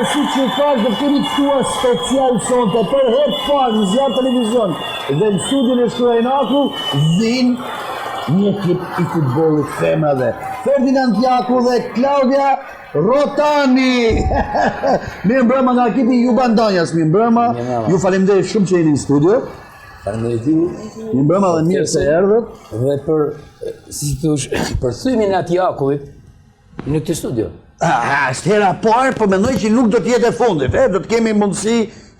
Si që ka dhe kërit tua special sonte për herë parë në zjarë televizion dhe në studion e Shkurajnaku vinë një ekip i futbollit femrave. Ferdinand Jaku dhe Claudia Rotani. Mirë mbrëma nga ekipi Ju Bandonjas, mirë mbrëma. Ju faleminderit shumë që jeni në studio. Faleminderit ju. Mirë mbrëma dhe mirë se erdhët. Dhe për, si thosh, për thymin e atij Jakullit në këtë studio. Është hera parë, po mendoj që nuk do t'jetë e fundit, do të kemi mundësi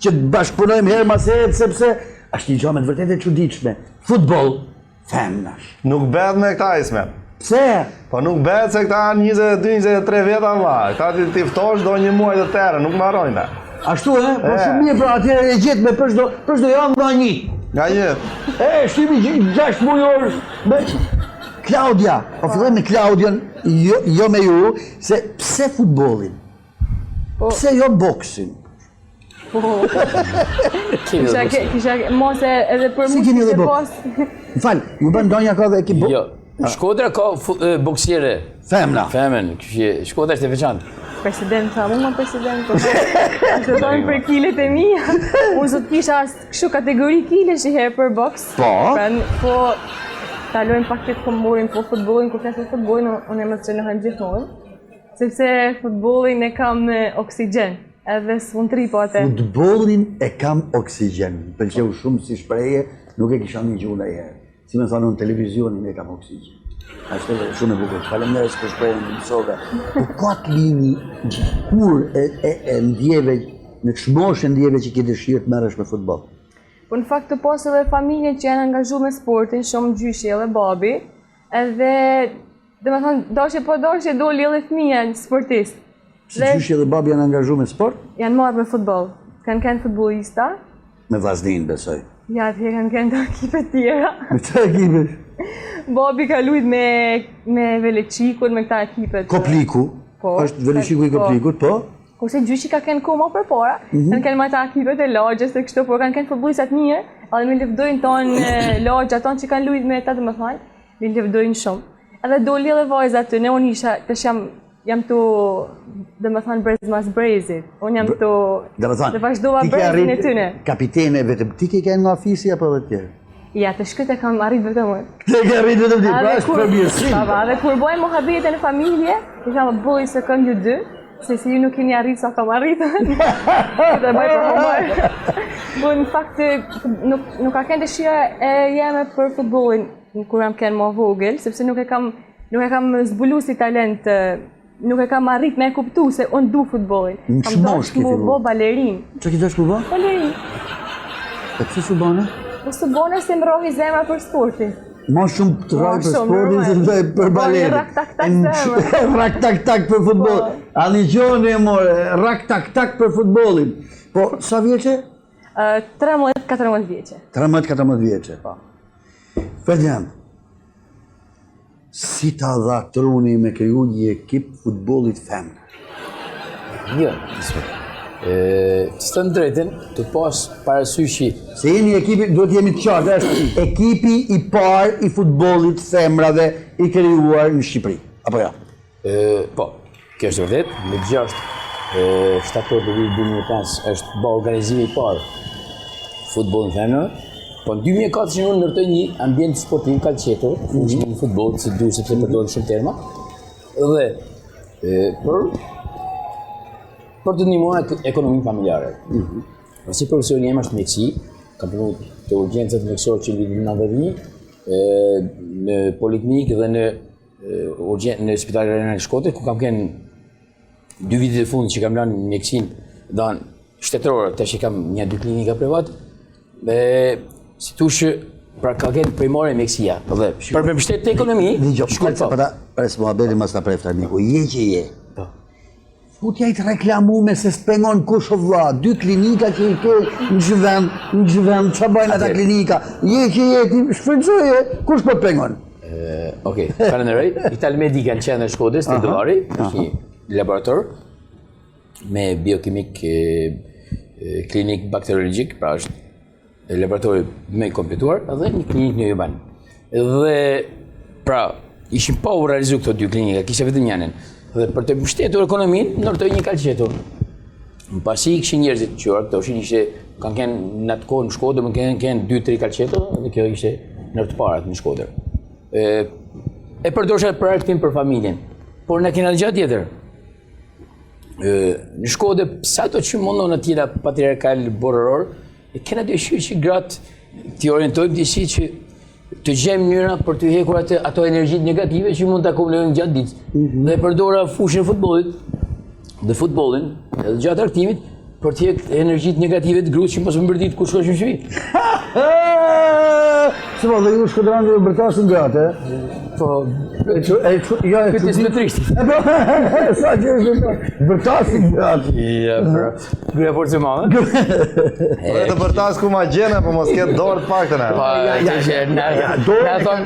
që të bashkëpunojmë herë mas herë, sepse është një gjë me të vërtetë e çuditshme. Futboll femnash. Nuk bëhet me këta isme. Pse? Po nuk bëhet se këta 22-23 veta vlla. Këta ti ftosh do një muaj të tërë, nuk mbarojnë. Ashtu po shumë mirë, pra atëherë e gjet me çdo javë nga një. Nga një. Shtypi 6 mujor. Claudia, po fillojmë me Claudian, jo me ju, se pse futbollin? Pse jo boksin? Kisha mos edhe për Si keni edhe boks? M'fal, Ju Bandonja ka dhe ekip boks? Jo, Shkodra ka boksiere. Femna. Femen, Shkodra është e veçantë. President, mu më president, ashtë thonë për kilet e mija, unë sot kisha kështu kategori kile që herë për boks. Po, talojmë pak këtë këmburin, po futbolin, ku flasë futbolin, unë emocionohem gjithmonë, sepse futbolin e kam oksigen, edhe s'unë tri po atë. Futbolin e kam oksigen, pëlqeu shumë si shpreje, nuk e kisha një gjuhë ndonjëherë. Si më thonë në televizionin e kam oksigen. Ashtu është shumë e bukur. Faleminderit për shprehjen e mësove. Po ka të linji kur e ndjeve, në çmoshë ndjeve që ke dëshirë të merresh me futboll? Po në fakt të pas edhe familje që janë angazhu me sportin, shumë gjyshi edhe babi, edhe dhe me thonë, doshe po doshe doli edhe fëmija një sportist. Si gjyshi edhe babi janë angazhu me sport? Janë marrë me futboll, kanë kënë futbolista. Me vazhdin, besoj. Ja, të kanë kënë të ekipet tjera. Me të ekipet? Babi ka lujt me Veleqikun, me këta ekipet. Kopliku? Po. Është Veleqiku i Koplikut, po? Kurse gjyshi ka kënë koma për para, kanë kënë ma ta ekipet e lagjës e kështu, por kanë kënë futbollistat mirë, edhe me lëvdojnë tonë lagjë, aton që kanë lujt me ta dhe më thonë, me lëvdojnë shumë. Edhe doli edhe vajza të, ne unë isha, të jam të, dhe më thonë, brezmas brezit, unë jam të, dhe vazhdova brezin e tyne. Kapitene vetëm, ti ke kënë nga fisi apo dhe tjerë? Ja, të shkët e kam arrit vetëm unë. Te ke arrit vetëm ti, pra është përmirësim. Dhe kur bojmë mohabete në familje, i kam boj se këm ju dy, se si ju nuk keni arrit sa kam arrit. Dhe baj për homar. Po në fakt, nuk ka kënë dëshira e jeme për futbolin, kur jam kënë më vogël, sepse nuk e kam zbulu si talent, nuk e kam arrit me e kuptu se unë du futbolin. Në çmosh ke fillu? Kam bo balerin. Që ki dosh mu bo? Balerin. E pëse su bane? Po su bane se më rohi zemra për sportin. Ma shumë të raj për sportin se të për balerin. Rak-tak-tak zemra. Rak-tak-tak për futbol. A një gjoni e more, rak-tak-tak për futbolin. Po, sa vjeqe? 13-14 vjeqe. 13-14 vjeqe. Ferdinand, si ta dha truni me kriju një ekip futbolit femnë? Jo, të thënë drejtën, të pas parasyshi. Se jeni ekipi, duhet jemi të qartë, është ekipi i parë i futbollit femrave i krijuar në Shqipëri. Apo ja? Po, kjo është vërtet, me 6 shtator të vitit 2005 është bërë organizimi i parë futbollin femrave. Po në 2004 që unë ndërtoj një ambient sportiv calcetto, në futboll, se du sepse përdoren shumë terma. Dhe për të ndihmuar ekonominë familjare. Si profesioni jem është mjekësi, kam punuar të urgjencët mjekësore që vitin 91, në poliklinikë dhe në Spitali Regional Shkodër, ku kam qenë 2 vitet e fundit që kam lënë mjekësinë dhanë shtetërore, tash që kam 1-2 klinika private. Si thush, pra ka qenë primore mjekësia. Dhe për me mbështet të ekonomi, shkoj para muhabeti mas ta prefta miku. Je që je. Futja i të reklamume se s'pengon kush o vlla, 2 klinika që i ke në gjëvend, që bajnë ata klinika, je që je, ti shpërëgjoje, kush po pengon? Okej, falenderoj, Italmedica në qendër Shkodrës, të Dolari, është një laborator me biokimik klinik bakteriologjik, pra është laboratori me kompletuar, dhe një klinik në Juban. Dhe, pra, ishim pa u realizu këto 2 klinika, kisha vetëm njënin. Dhe për të mbështetur ekonominë, ndërtoj një calcetto. Më pasi kishin njerëzit të quar, këto ishte, kanë qenë në atë kohë në Shkodër, më kenë 2-3 calcetto, dhe kjo ishte në të parat në Shkodër. E përdosha për artim për familjen, por në kena gjatë tjetër. Në Shkodër, sa ato që mundon në tjera patriarkal borëror, kena dëshirë që gratë t'i orientojmë disi që të gjemë mënyra për të hekur ato energjit negative që mund të akumulojnë gjatë ditës. Dhe përdora fushën e futbollit dhe futbollin edhe gjatë aktimit për të hekur energjit negative të gruas që mos më mbërtit kur shkosh në shtëpi. Se po, dhe ju shkodranë dhe bërtasin gratë, Po, pyetjes me trishti. Sa që është bërtasin gratë. Ja, pra, gruaja forcë madhe. Dhe të bërtas ku ma gjene, po mos ketë dorë të paktën e.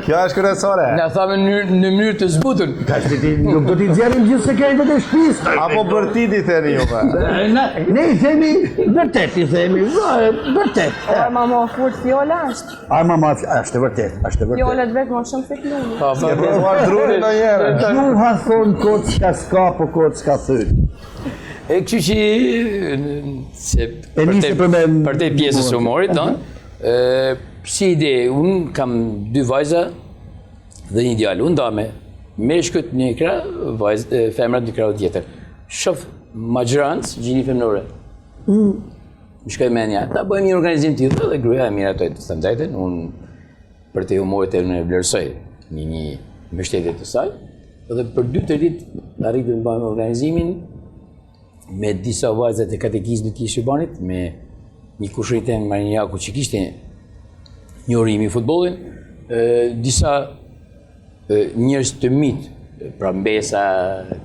Kjo është kryesore. Na thamë në mënyrë të zbutën. Nuk do t'i nxjerrim gjithë sekretet e shtëpisë. Apo bërtiti theni juve. Ne i themi, vërtet i themi, vërtet. Mama furt fjolla është. Mama, është e vërtet, është e vërtet. Fjollat vetë më shumë se klumi. Ke provuar drurin në njëre. Gjuha thonë kotë s'ka s'ka, po kotë s'ka thyrë. E kështu që për te pjesës humorit, si ide, unë kam 2 vajza dhe një djalë. Unë dame meshkët një kra, femrat një kra tjetër. Shof magjerancë, gjini femnore. Më shkoj menja, ta bëjmë një organizim tjetër dhe gruaja e miratoj të standardin. Unë për te humorit e në vlerësoj një mbështetje të saj. Dhe për 2-3 ditë arritëm të bëjmë organizimin me disa vajzat e katekizmit të Shqibanit, me një kushërit e në Marinjaku që kishte njohërimi i futbollin, disa njerëz të mitë, pra mbesa,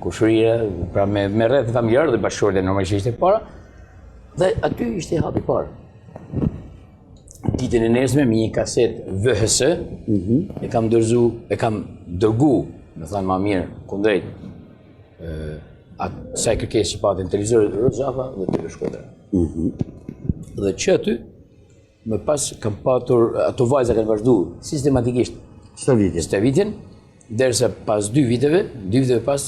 kushërira, pra me rreth familjar dhe bashkëshorët e normalisht ishte para, dhe aty ishte hapi parë. Ditën e nesme me një kaset VHS, e kam dërgu, me thanë ma mirë, kundrejt, saj kërkesë që patë në televizorit Rëzafa dhe TV Shkodra. Dhe që aty, më pas kam patur, ato vajza kanë vazhdu sistematikisht çdo vitin, derisa pas 2 viteve pas,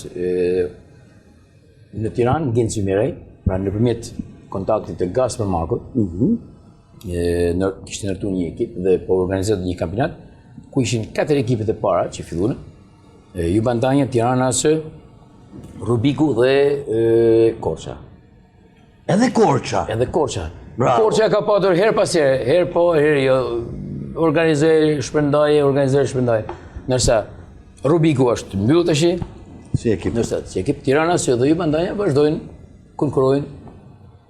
në Tiranë, Gjenë Symirej, pra nëpërmjet kontaktit të Gasper Markut, kishte ndërtuar një ekip dhe po organizohet një kampionat, ku ishin 4 ekipet e para që filluan, Jubandania, Tirana AS, Rubiku dhe Korça. Edhe Korça? Edhe Korça. Korça ka patur her pas here, her po, her jo, organizoj shpërndaje. Nërsa Rubiku është mbyllur tash, si ekip. Nërsa si ekip Tirana AS dhe Jubandania vazhdojnë, konkurrojnë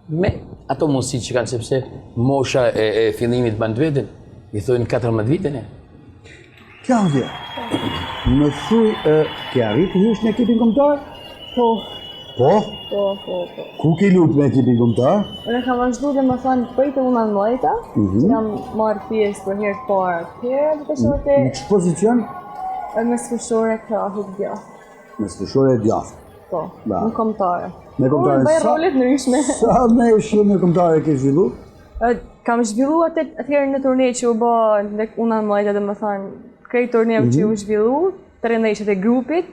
me ato mundësi që kanë, sepse mosha e fillimit bën vetën, i thojnë 14 vitën e. Klaudia, më thuj, ke arritë hysh në ekipin kombëtar? Po. Po? Po. Ku ke lutë me ekipin kombëtar? Unë kam vazhdu dhe më thanë pëjtë unë në mëjta, që kam marrë pjesë për herë të parë atëherë, të shote... Në që pozicion? Me sfëshore krahit djathtë. Me sfëshore djathtë. Po, Da. në kombëtare. Me kombëtare, Bëj sa- rolet ndryshme. Sa me shimë kombëtare ke zhvillu? Kam zhvillu atëherë në turne që u bë tek una mëjta, dhe më thënë, krejt turnev që u zhvillu, tre ndeshjet e grupit,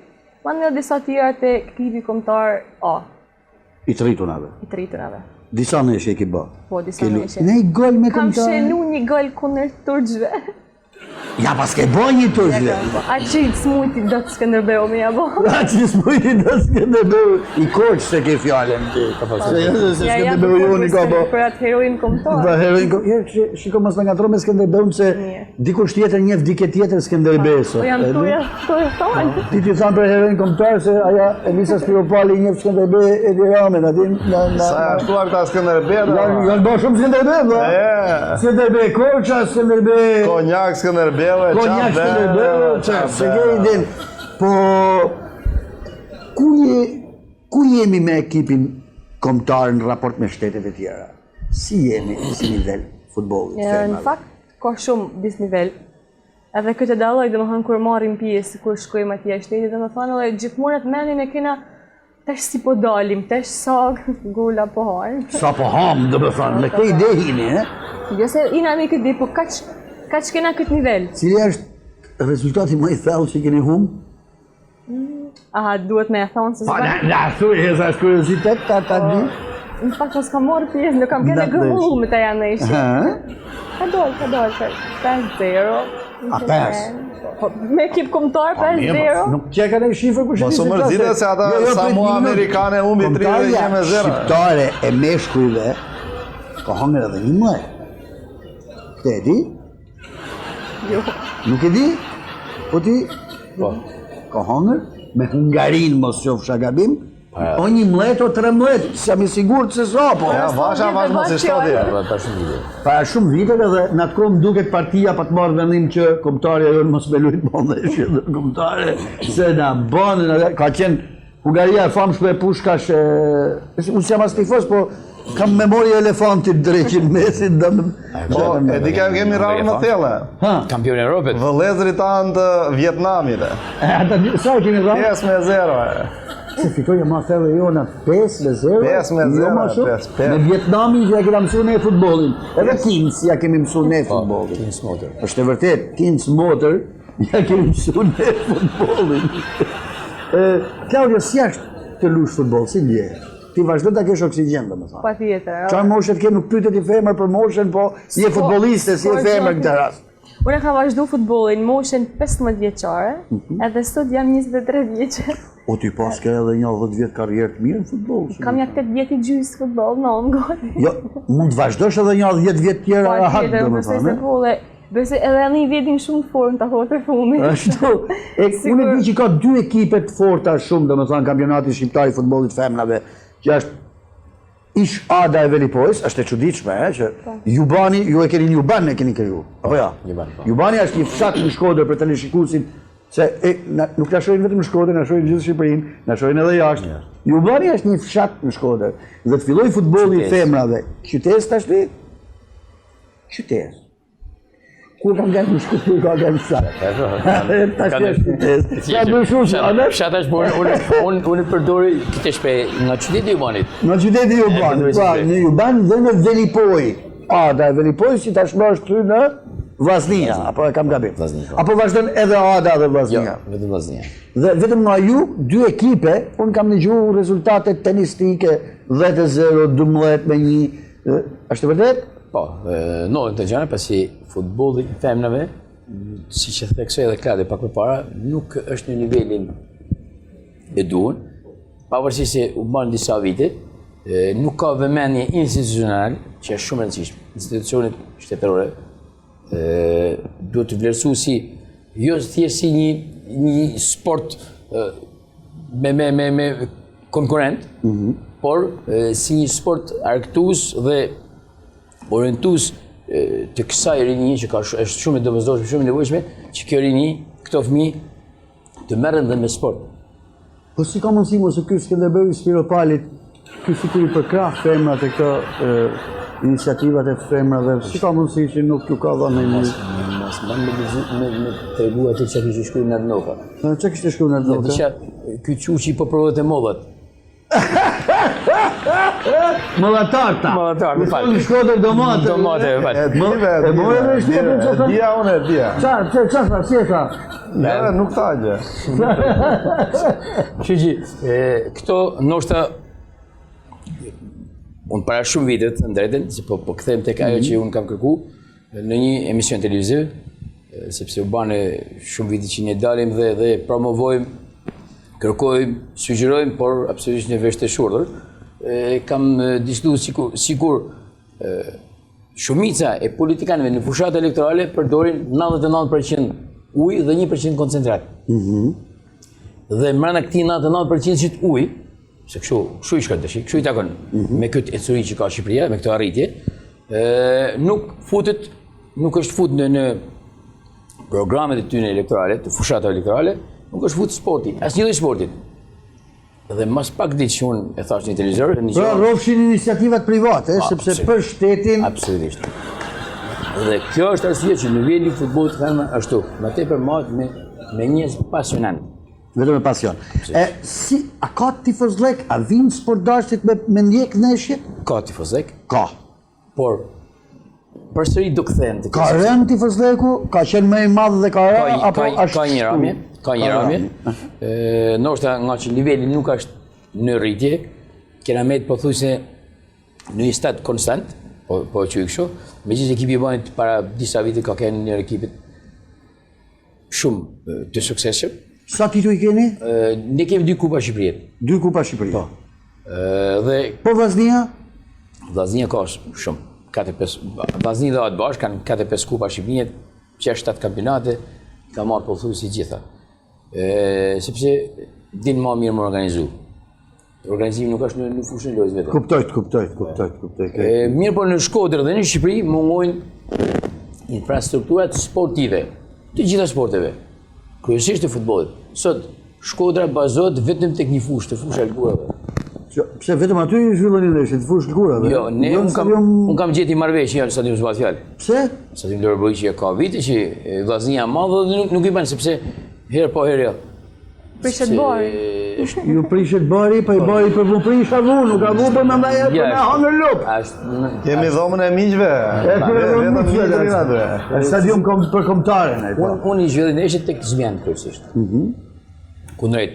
ma në disa tjera të ekipi kombëtar A, I të rritunave. i të rritunave. Disa neshe ke bë. Po, disa ndeshje. Ne i gol me Kam kombëtare. shenu një gol kundër turqve. Ja pas ke bë një turqve. A që i të smujti do të Skënderbeu me ja bo. A që s'mujti në Skënderbeu i koq se ke fjallën ti. Se Skënderbeu joni ka bë. Për atë heroin kombëtar. Dhe heroin, shiko mos në ngatro me Skënderbeun se dikush tjetër njeh dike tjetër Skënderbesë. Po jam tuja thonë. Ti thanë për heroin kombëtar se aja Elisa Spiropali njeh Skënderbeu e Tiranën aty Sa e shtuar këta Skënderbeu. janë bërë shumë Skënderbeu, E, Skënderbeu Korça, Skënderbeu konjak Skënderbeu, Konjak Skënderbeu, se ke idin. Po ku jemi me ekipin kombëtar në raport me shtetet e tjera? Si jemi si nivel futbollit? Në femrave? fakt, ka shumë disnivel. Edhe këtë dalloj, dhe më thënë, kur marim pjesë, kur shkojmë atje shtetit, dhe më thënë, edhe gjithmonë atë mendin e kena tash si po dalim, tash sa gola po hajmë. Sa po ham, dhe më thënë, me këtë ide hini, Jo se ina me këtë ide, po kaq kena këtë nivel. Cili është rezultati më i thellë që keni hum? Aha, duhet me e thonë se Pa, s'ba. na thuj, sa është kuriozitet, ta di. Në fakt, mos kam marrë pjesë, nuk kam kene Ndatë gëmullu me të janë në ishë. Ha? Ka dojë, 5-0. A, 5? Po, me ekip kombëtar 5-0. Nuk që ka ne shifër ku Mos u mërzite se ata sa mua amerikane humbi 3-0. Shqiptare e meshkujve ka hangër edhe një mëj. Këtë e di? Jo. Nuk e di? Po ti? Ka hangër me Hungarin mos qofsha gabim. O një mlet o 13, jam i sigurt se so, po. Ja, vasha mos i shtoti. Para shumë viteve dhe në atë kohë më duket partia pa të marrë vendim që kombëtarja jonë mos me lujt bondeshje dhe kombëtare se na banë, ka qenë Hungaria e famshme e Pushkash, unë jam as tifos, po kam memori elefantit dreqin mesin dhe Po, e di kemi rarë në thelle. Kampion e Europët. Vëllezërit tanë të Vietnamit. Sa e kemi dhënë? 5-0. Se fitoja ma thellë jona 5-0. 5-0, Jo ma shumë. 5-5. Me Vietnamin që ja kena mësu ne futbolin. Edhe Kins ja kemi mësu ne futbolin. Kins Motor. Është e vërtet, Kins Motor ja kemi mësu ne futbolin. Claudio, si është të lush futbol, si ndje? Ti vazhdo ta kesh oksigjen, domethënë. Pa tjetër. Çfarë moshe të ke, nuk pyetet i femër për moshën, po je futbolliste, si je femër këtë rast. Unë kam vazhdu futbolin moshën 15 vjeçare, edhe sot jam 23 vjeçë. O ti pas ke edhe një 10 vjet karrierë të mirë në futboll. Kam ja 8 vjet i gjysë futboll, në gati. Jo, mund të vazhdosh edhe një 10 vjet tjera Pa rahat, tjetër, përse se pole, bëse edhe një vjetin shumë formë të thotë e fundit. Ashtu. Unë e di që ka dy ekipe të forta shumë, domethënë kampionati shqiptar i futbollit femrave, që është Ish Ada e Velipojës, është e çuditshme, që Jubani, ju e keni Juban e keni kriju. Apo ja? Jubani është një fshat në Shkodër për teleshikuesin, se nuk na shohin vetëm në Shkodër, na shohin gjithë Shqipërinë, na shohin edhe jashtë. Jubani është një fshat në Shkodër dhe të filloi futbolli i femrave. Qytet tash ti? Qytet. Kur kam gjetur në Shkodër, ka gjetur sa. Tash është qytet. Ka bërë shumë, a ne? Fshata është unë përdori këtë shpe nga qyteti i Jubanit. Në qyteti Juban, pra në Juban dhe në Velipoj. Ada e Velipoj si tashmë është këtu në Vllaznia, apo e kam gabim? Apo vazhdon edhe Ada dhe Vllaznia? Jo, vetëm Vllaznia. Dhe vetëm nga ju, dy ekipe, unë kam dëgjuar rezultate tenistike 10-0, 12-1, është e vërtet? Po, no, të gjane, pasi futbolli i femrave, si që theksoj edhe Kladi pak përpara, nuk është në nivelin e duhur, pavarësisht se u banë disa vite, nuk ka vëmendje institucional, që është shumë e rëndësishme. Institucionet shtetërore duhet të vlerësu si, jo thjesht si një sport me konkurrent, por si një sport argëtues dhe orientues të kësaj rinji që është shumë e domosdoshme, shumë e nevojshme, që kjo rinji, këto fëmijë të merren dhe me sport. Po si ka mundësi mos ky Skënderbeu i Spiropalit, ky sigurisht për krah femrat e këto iniciativat e femrave, si ka mundësi që nuk ju ka dhënë një... Mos mban me tregu atë që kishte shkruar në Arnoka. Çka kishte shkruar në Arnoka? ky quçi po provohet e mollat. Mollatarta. Mollatarta, më fal. Në Shkodër domate. Domate, më fal. E more me shtepën që thot. Dia unë e dia. Qa si e tha? Nuk tha gjë. Kështu që këto ndoshta unë para shumë vite të drejtën, se po kthehem tek ajo që unë kam kërku në një emision televiziv, sepse u bane shumë vite që ne dalim dhe promovojmë, kërkojmë, sugjerojmë, por absolutisht në vesh të shurdhër. Kam diskutuar sikur shumica e politikanëve në fushat elektorale përdorin 99% ujë dhe 1% koncentrat. Dhe mbrana këtij 99% ujë, se kështu i shkon tash, kështu i takon me këtë ecuri që ka Shqipëria, me këtë arritje, nuk është fut në programet e tyre elektorale, të fushatave elektorale, nuk është fut sporti, asnjë lloj sporti. Dhe mas pak ditë që unë e thash në televizor, pra rrofshin iniciativat private, sepse për shtetin... Absolutisht. Dhe kjo është arsye që në nivelin e futbollit kanë ashtu, më tepër marrë me njerëz pasionant. Vetëm me pasion. A ka tifozlek, a vinë sportdarësit me ndjek ndeshje? Ka tifozlek. Ka. Por përsëri do kthehem te ka rënë tifozleku, ka qenë më i madh dhe ka rënë apo është ka një ramje, ka një ramje. Ndoshta nga që niveli nuk është në rritje, kena me pothuajse në një stat konstant, po që kështu, megjithëse ekipi i Banit para disa vite ka qenë një ekipit shumë të suksesshëm. Sa titull i keni? Ne kemi 2 kupa Shqipërisë. 2 kupa Shqipërisë. Po. Dhe po Vllaznia? Vllaznia ka shumë. 4-5 Vllaznia dhe atë bashkë kanë 4-5 kupa Shqipërisë, 6-7 kampionate, ka marrë pothuajse gjitha. Sepse din më mirë më organizu. Organizimi nuk është në fushën e lojës vetëm. Kuptoj. Mirë, po në Shkodër dhe në Shqipëri mungojnë infrastrukturat sportive të gjitha sporteve. Kryesisht të futbollit. Sot Shkodra bazohet vetëm tek një fushë, të fushë e lkurave. Pse vetëm aty i zhvilloni ndeshjet, të fushë lkurave? Jo, unë kam gjeti marrëveshje në stadium s'ma fjalë. Pse? Stadium Lori Boiqi ka vite që Vllaznia e madhe dhe nuk i bën sepse herë po herë jo. Prishet bari. Ju prishet bari, pa i bari për mu prish avu, nuk avu për me ndaj e për me hangër lup. Kemi dhomën e miqve. Stadium për kombëtaren. Unë i zhvilli ndeshjet tek Zmjan kryesisht. Kundrejt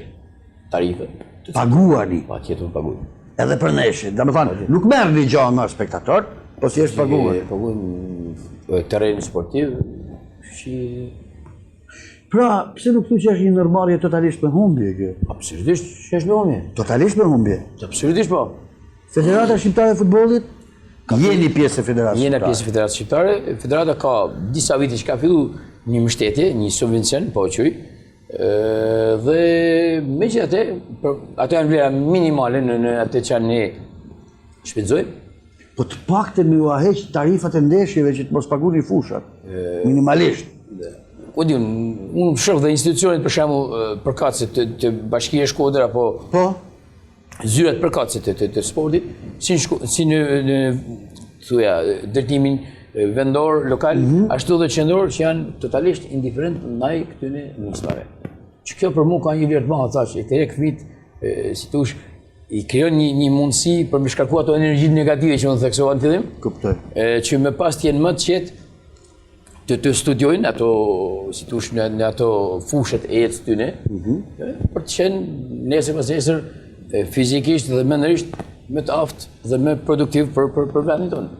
tarife. Paguani. Pa tjetër paguani. Edhe për ndeshjet, domethënë nuk merr një gjë nga spektator, po si është paguar. Paguajmë terrenin sportiv, shi. Pra, pse nuk thu që është një ndërmarrje totalisht me humbje kjo? Absolutisht që është me humbje. Totalisht me humbje? Absolutisht po. Federata Shqiptare e Futbollit? Jeni pjesë e Federatës Shqiptare? Jena pjesë e Federatës Shqiptare. Federata ka disa vite që ka fillu një mbështetje, një subvencion, po quj. Dhe megjithatë, ato janë vlera minimale në atë që ne shpenzojmë. Po të paktën me u heq tarifat e ndeshjeve që të mos paguni fushat. Minimalisht. Po di, unë shoh dhe institucionet për shembull përkatëse të Bashkia e Shkodër apo zyrat përkatëse të sportit, si në thuja drejtimin vendor, lokal, ashtu dhe qendror që janë totalisht indiferent ndaj këtyre nismave. Që kjo për mua ka një vlerë të madhe, thash, e tere fëmijët, si thosh, i krijon një mundësi për me shkarku ato energjitë negative që unë theksova në fillim. Kuptoj. Që më pas të jenë më të qetë të studiojnë ato, si thosh, në ato fushat e jetës tyne, për të qenë nesër pas nesër fizikisht dhe mendërisht më të aftë dhe më produktiv për vendin tonë.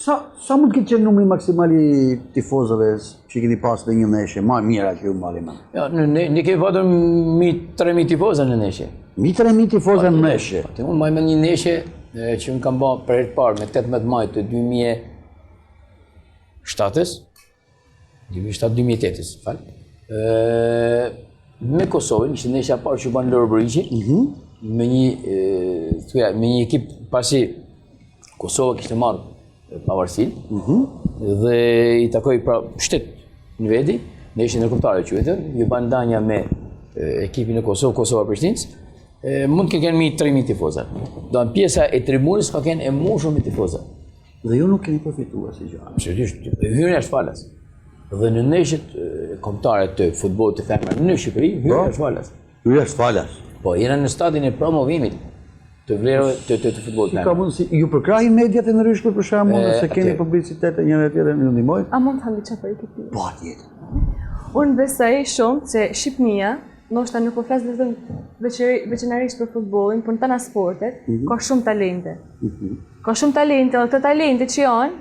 Sa mund këtë qenë numri maksimal i tifozëve që keni pas në një ndeshje, ma mira që ju mbali me? Ja, ne kemi patur 3.000 tifozë në ndeshje. 3.000 tifozë në ndeshje? Unë maj me një ndeshje që unë kam ba për herë parë me 18 maj të 2007-ës, 2007-2008-ës, me Kosovën, ishte ndeshja parë që banë Lori Boiqi, me një ekip pasi Kosova kishte marrë pavarësinë dhe i takoi pra shtet në vedi, ndeshje ndërkombëtare quhetën, ju ban ndanja me ekipin e Kosova-Prishtinës, mund të kenë 3.000 tifozë. Do në pjesa e tribunës ka kenë e moshur me tifozë. Dhe ju nuk keni përfituar si gjë. Absolutisht, hyrja është falas. Dhe në ndeshjet kombëtare të futbollit të femrave në Shqipëri, hyrja është falas. Ju është falas. Po, jena në stadin e promovimit të vlerave të futbollit. Ka mundësi, ju përkrahin mediat e ndryshme për shembull, se keni publicitet e njëra tjetrën ju ndihmojnë? A mund të them diçka për këtë? Po, atjetër. Unë besoj shumë se Shqipënia, ndoshta nuk po flas vetëm veçanërisht për futbollin, por në tana sportet, ka shumë talente. Ka shumë talente, dhe këto talente që janë,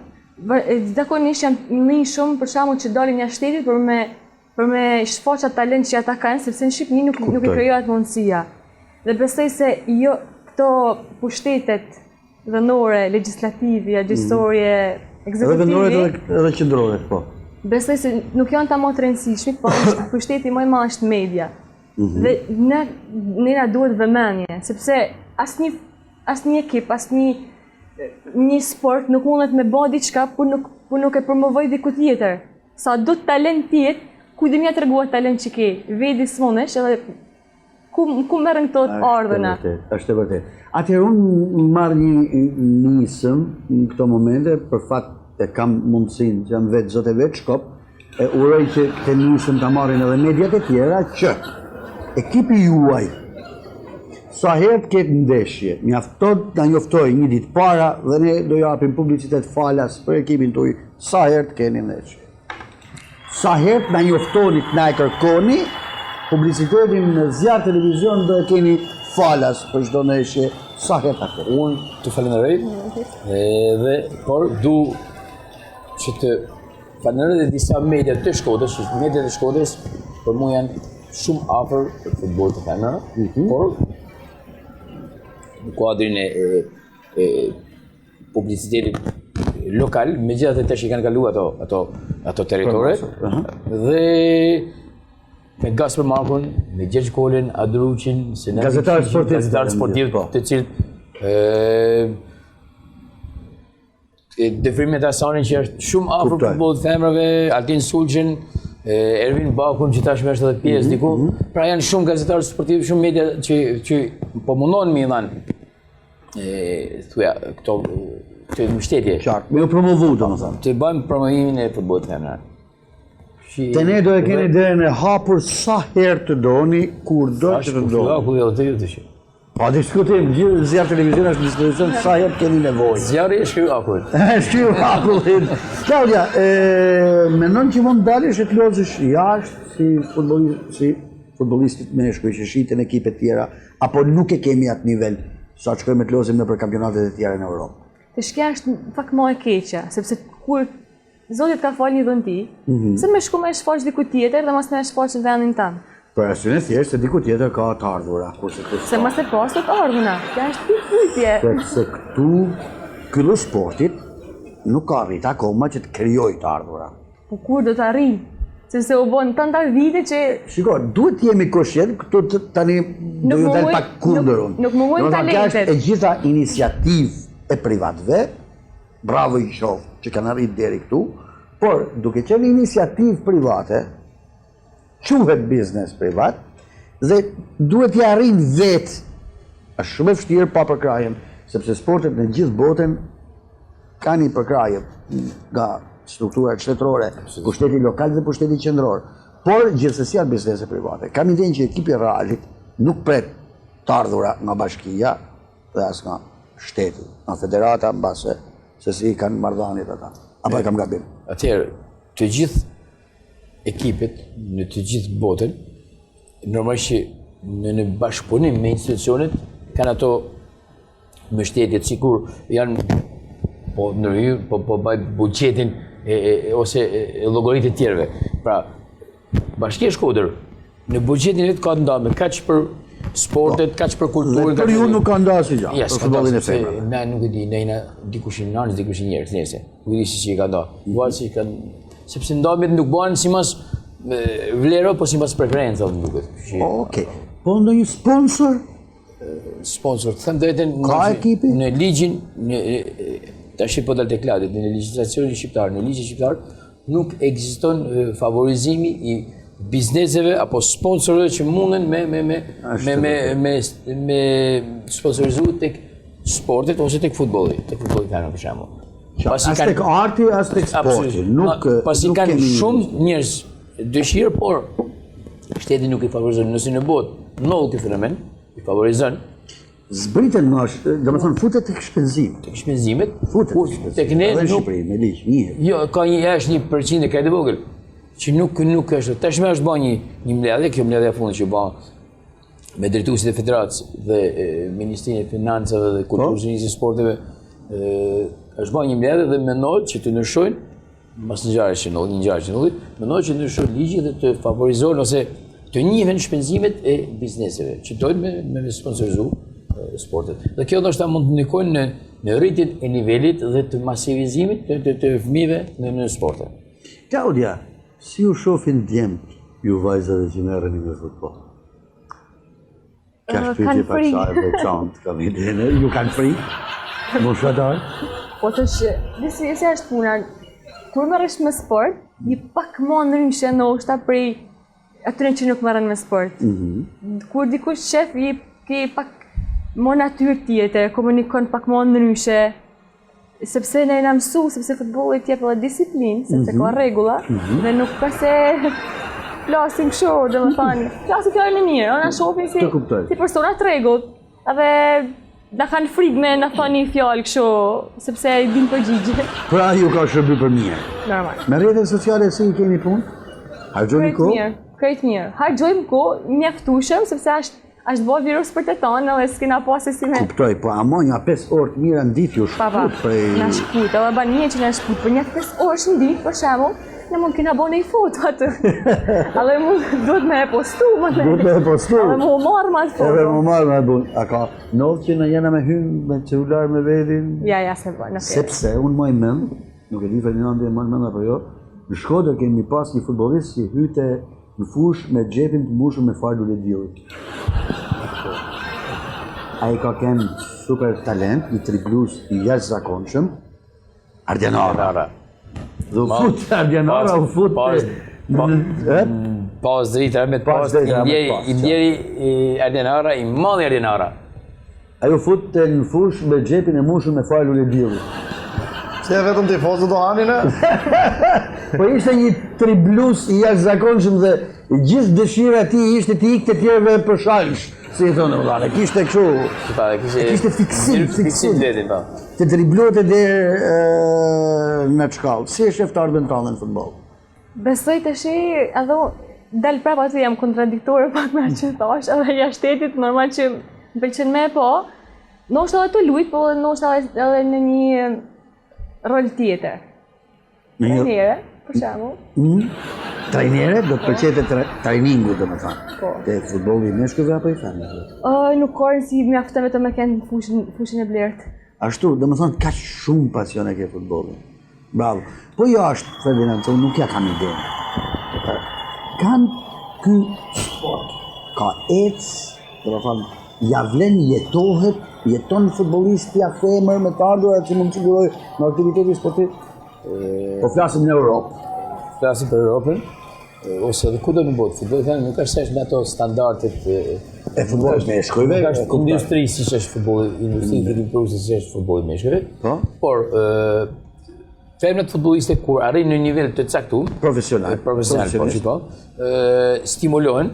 zakonisht janë më shumë për shembull që dalin jashtë shtetit për me shfaqja talent që ata kanë, sepse në Shqipëni nuk i krijohet mundësia. Dhe besoj se jo këto pushtetet vendore, legjislative, gjyqësorje, ekzekutive. Edhe vendore edhe qendrore, po. Besoj se nuk janë tamam të rëndësishmit, por pushteti më i madh është media. Dhe ne duhet vëmendje, sepse asnjë ekip, një sport nuk mundet me bë diçka por nuk e promovoj diku tjetër. Sa do të talent tjetë, ku dhe mja të reguat talent që ke, vedi s'monesh edhe ku merren këto ardhëna. Është e vërtet. Atëherë unë marr një nisëm në këto momente, për fat e kam mundësinë që jam vetë zot e vetë Shkop, e uroj që këtë nisëm ta marrin edhe mediat e tjera që ekipi juaj sa herë të ketë ndeshje, mjafton ta njoftoj një ditë para dhe ne do japim publicitet falas për ekipin tuaj sa herë të keni ndeshje. Sa herë të na njoftoni, të na e kërkoni, publicitetin në zjarr televizion do e keni falas për çdo ndeshje sa herë ta keni. Unë të falenderoj, por du që të falenderoj dhe disa media të Shkodrës, që mediat e Shkodrës për mua janë shumë afër për futbollit të femrave, por në kuadrin e publicitetit lokal, megjithatë tash i kanë kaluar ato territore, dhe me Gasper Markun, me Gjergj Kolën, Adruqin, gazetar sportiv, të cilët Defrimet Hasanin që është shumë afër futbollit të femrave, Altin Sulçin, Ervin Bakun që tashmë është edhe pjesë diku. Pra janë shumë gazetarë sportiv, shumë media që po mundon me i dhanë këto mbështetje. Qartë, me u promovu domethënë. Të bëjmë promovimin e futbollit femror. Te ne do e keni derën e hapur sa herë të doni, kur do që të doni. Pa diskutim, gjithë zjarë televizion është dispozicion sa herë keni nevojë. Zjarri e shkry akull. Shkry akullin. Claudia, mendon që mund dalësh e të lozësh jashtë si futbollistit meshkuj që shiten ekipet tjera, apo nuk e kemi atë nivel sa të shkojmë të lozim në për kampionatet e tjera në Europë? Të shkja është pak më e keqja, sepse kur Zotit ka falë një dhënë ti, se me shku me shfaq diku tjetër dhe mas me shfaq në vendin tanë. Për arsye thjesht se diku tjetër ka të ardhura, kurse këtu. Se mas e pas të ardhuna, kjo është pyetje. Se këtu ky sportit nuk ka arrit akoma që të krijojë të ardhura. Po kur do të arrijë? Sepse u bën tanta vite që shiko, duhet jemi koshient këtu tani do ju dal pak kundër unë. Nuk mungojnë talentet. E gjitha iniciativë e privatëve, bravo i qoftë që kanë arritur deri këtu, por duke qenë iniciativë private, quhet biznes privat dhe duhet t'i arrijnë vetë. Është shumë e vështirë pa përkrajen, sepse sportet në gjithë botën kanë një përkraje nga strukturat shtetërore, pushteti lokal dhe pushteti qendror. Por gjithsesi janë biznese private. Kam idenë që ekipi i Realit nuk pret të ardhura nga bashkia dhe as nga shteti, nga federata, mbase se si kanë marrëdhëniet ata. Apo e kam gabim? Atëherë, të gjithë ekipet në të gjithë botën, normalisht që në bashkëpunim me institucionet, kanë ato mbështetjet, sikur janë po ndërhyr, po baj buxhetin ose llogaritë të tjerëve. Pra, Bashkia e Shkodër në buxhetin e vet ka ndame kaq për sportet, kaq për kulturën. Për ju nuk ka ndarë si gjë. Për futbollin e femrave. Ne nuk e di, ne dikush i nënës, dikush i njerëz, nëse. Nuk di si ka ndarë. Vuaj si kanë sepse ndamjet nuk bëhen sipas vlerë, po sipas preferencave më duket. Okej. Po ndonjë sponsor? Sponsor, të them drejtën, ka ekipi? Në ligjin, tash po dal tek kladet, në legjislacionin shqiptar, në ligjin shqiptar nuk ekziston favorizimi i bizneseve apo sponsorëve që munden me sponsorizu tek sportet ose tek futbolli femror për shembull. As tek arti, as tek sporti. Pasi kanë shumë njerëz dëshirë, por shteti nuk i favorizon. Nëse në botë ndoll ky fenomen, I favorizon Zbriten nga është, do të thonë futet tek shpenzimet. tek shpenzimet, Futet kur tek shpenzimet. tek ne Edhe në nuk Shqipëri, me ligj, një. jo ka është 1% e krejt e vogël që nuk është. Tashmë është bën një mbledhje, kjo mbledhje e fundit që bën me drejtuesit e federatës dhe Ministrinë e Financave dhe Kulturës së Sporteve, është bën një mbledhje dhe mendohet që të ndryshojnë pas një ngjarje që ndodhi, mendohet që të ndryshojnë ligji dhe të favorizojnë ose të njihen shpenzimet e bizneseve që dojnë me sponsorizu sportet. Dhe kjo ndoshta mund të ndikojnë në rritjen e nivelit dhe të masivizimit të fëmijëve në sporte. Claudia, si u shohin djemt ju vajzave që merreni me futboll? Ka shpirti pak sa e veçantë, kam idenë, ju kanë frikë? Mos shadar? Po të shë, disi është puna, kur merresh me sport, një pak më ndryshe ndoshta prej atyre që nuk merren me sport. Kur dikush shef, ke pak më natyrë tjetër, komunikon pak më ndryshe, sepse ne na mësu, sepse futbolli jep edhe disiplinë, sepse ka rregulla, dhe nuk ka se flasim kështu, domethënë, flasim fjalën e mirë, na shohin si persona të rregullt, edhe na kanë frikë me na thoni fjalë kështu, sepse I din përgjigje. Pra ju ka shërby për mirë. Normal. Me rrjetet sociale si I keni punë? Harxhoni kohë? Krejt mirë. Harxhojmë kohë mjaftueshëm sepse është bërë virus për të tonë dhe s'kena pasë si me... Kuptoj, po ama një 5 orë të mira në ditë ju shkut prej... Na shkut, edhe ban një që na shkut, për një 5 orë në ditë, për shembull, ne mund kena bo një foto atë. Edhe duhet me e postu, më të Duhet me e postu. Edhe mu marrë ma të foto. Edhe mu marrë ma të bun. A ka nodhë që në jena me hymë me celular me vedin? Ja, se bë, nuk e. Sepse unë moj mend, nuk e di Ferdinandi e moj mend apo jo, në Shkodër kemi pas një futbollist që hyte në fush me xhepin të mbushur me fardu e diellit. Ai ka ken super talent, I triplus I jashtëzakonshëm, Ardianara. Dhe fut Ardianara u fut pas drita me pas I ndjeri Ardianara, I madhi Ardianara. Ai u fut në fush me xhepin e mbushur me fardu e diellit. Se vetëm tifozët do hanin e? Po ishte një triplus I jashtëzakonshëm dhe gjithë dëshira ti ishte ti ikte tjerëve për shalsh, si I thonë vëllane, kishte kështu, kishte fiksim vetin, pa. Të driblote deri në shkallë. Si e shef të ardhmen tonë në futboll? Besoj të shi, edhe dal prapë aty jam kontradiktore pak me që thash, edhe jashtë shtetit, normal që më pëlqen me po, ndoshta edhe të luajt, po ndoshta edhe në një rol tjetër. Trajnere, për shembull. Trajnere, do të pëlqete trajningu, domethënë. Po. Te futbolli I meshkujve apo I femrave? Nuk korën si mjafton vetëm me kënë fushën e blert. Ashtu, domethënë kaq shumë pasion e ke futbollin. Bravo. Po jo është, Ferdinand, se unë nuk ja kam idenë. Kanë ky sport. Ka domethënë, ja vlen jeton futbollistja femër me të ardhurat që mund të siguroj në aktivitetin sportiv. Po flasim në Europë. Flasim për Europën, ose edhe kudo në botë. Futbolli femër nuk është me ato standardet e futbollit meshkujve. Nuk është industri siç është futbolli, industri drejtuesi siç është futbolli meshkujve. Po. Por femrat futbolliste kur arrin në nivel të caktuar, profesional, po, stimulohen,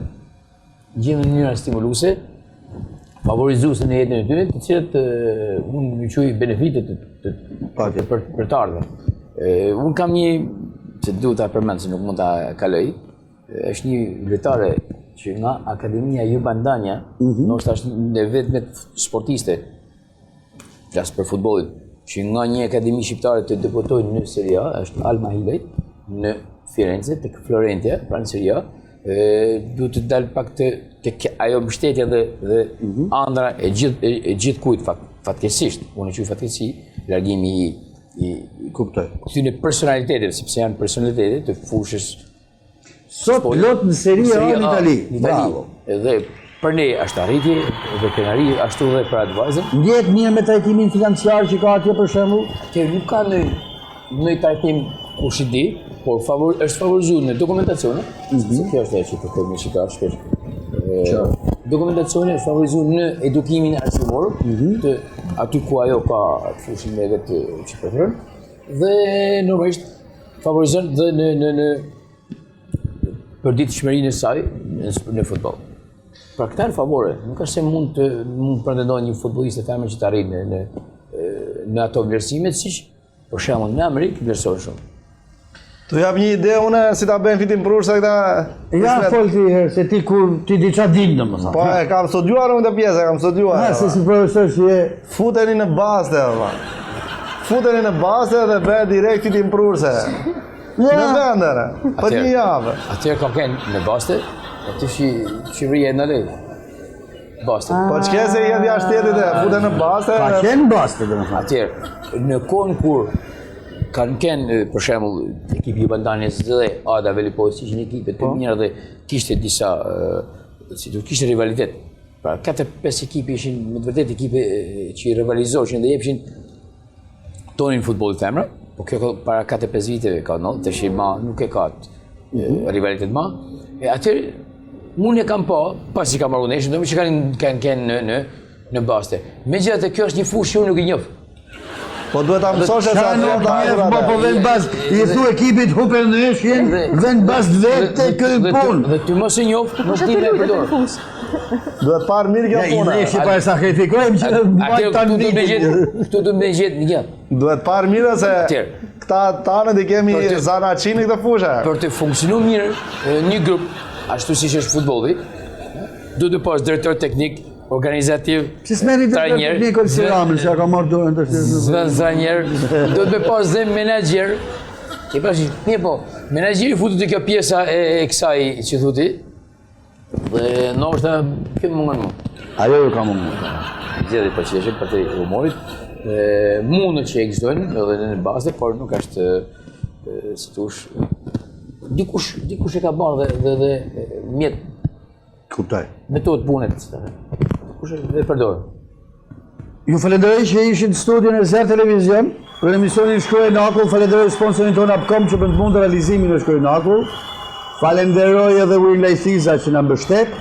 gjenden në mënyra stimuluese, favorizuese në jetën e tyre, të cilat unë më quaj benefitet për të ardhmen. Unë kam një, që duhet ta përmend se nuk mund ta kaloj, është një lojtare që nga Akademia Jubandania, ndoshta është në vetëm sportiste, flas për futbollin, që nga një akademi shqiptare të debutojnë në Serie A, është Alma Hilej, në Firenze, tek Florentia, pranë Serie A, duhet të dalë pak tek ajo mbështetja dhe ëndra e gjithë kujt fatkeqësisht, unë e quaj fatkeqësi, largimi I kuptoj. Këtyre personalitetet, sepse janë personalitete të fushës. Sot lot në Serie A në Itali. Bravo. Edhe për ne është arritje, edhe krenari, ashtu edhe për atë vajzën. Ndjehet mirë me trajtimin financiar që ka atje për shembull? Atje nuk ka në trajtim kush I di, por është favorizuar në dokumentacione, sepse kjo është ajo që përkojmë në shqiptar shpesh. Dokumentacione është favorizuar në edukimin arsimor, të aty ku ajo ka fushën me vetë që preferon, dhe normalisht favorizon dhe në përditshmërinë e saj në futboll. Pra këta në favore, nuk është se mund pretendon një futbollist e femër që të arrijë në ato vlerësimet, siç për shembull në Amerikë vlerësohen shumë. Tu jap një ide une si ta bëjnë fitim prursa këta. Ja fol ti herë se ti kur ti diçka din domethënë. Po e kam studiuar unë këtë pjesë, e kam studiuar. Ha, se si profesor si je. Futeni në baste, valla. Futeni në baste dhe bëhet direkt fitim prurse. Në vendere, për një javë. Atëherë ka kënë në baste, aty që rije në lejë. Baste. Po çka se jep jashtë shtetit e futen në baste. Ka qenë baste domethënë. Atëherë, në kohën kur kanë kënë, për shembull, ekipi i Bandanjes dhe Ada Velipovic ishin ekipe të mira dhe kishte disa, kishte rivalitet. Pra 4-5 ekipe ishin me të vërtetë ekipe që i rivalizoheshin dhe jepshin tonin futbollit femra. Po kjo para 4-5 viteve ka ndodhur, tash nuk e ka rivalitet më. E atëherë unë e kam pasi kam marrë neshën, domethënë që kanë në baste. Megjithatë kjo është një fushë që unë nuk e njoh. Po duhet ta mësosh se Sa nuk njef, po vend bas, i thu ekipit hupe në eshjen, vend bas vetë kë punë. Dhe ty mos e njoh, nuk di me përdor. Duhet parë mirë kjo Ja, i puna. neshi pa e sakrifikojmë që Atëherë ta këtu do të më gjetë një gjë. Duhet parë mirë se Atëherë, këta tanët i kemi zanaçin në këtë fushë. për të funksionuar mirë një grup, ashtu siç është futbolli, duhet të pash drejtor teknik, organizativ, Si s'meri të trajner, Nikol Siramën, që ka marrë dorën të trajner, duhet të pash dhe menaxher. Ti pash, mirë po, menaxheri futet te kjo pjesa e kësaj që thotë. Dhe ndoshta kjo mungon më. Ajo ju ka mundur. Gjithë po që është për të humorit, mundët që ekzistojnë edhe në bazë, por nuk është si thosh dikush e ka bërë dhe mjet Kuptoj. metodë punet. Kush e përdor. Ju falenderoj që ishit në studion e Zer Televizion. Për emisionin Shkruaj në Akull, falenderoj sponsorin tonë Upcom që për të mundë realizimin e Shkruaj në Akull. Falenderoj edhe Will Lajthiza që na mbështet.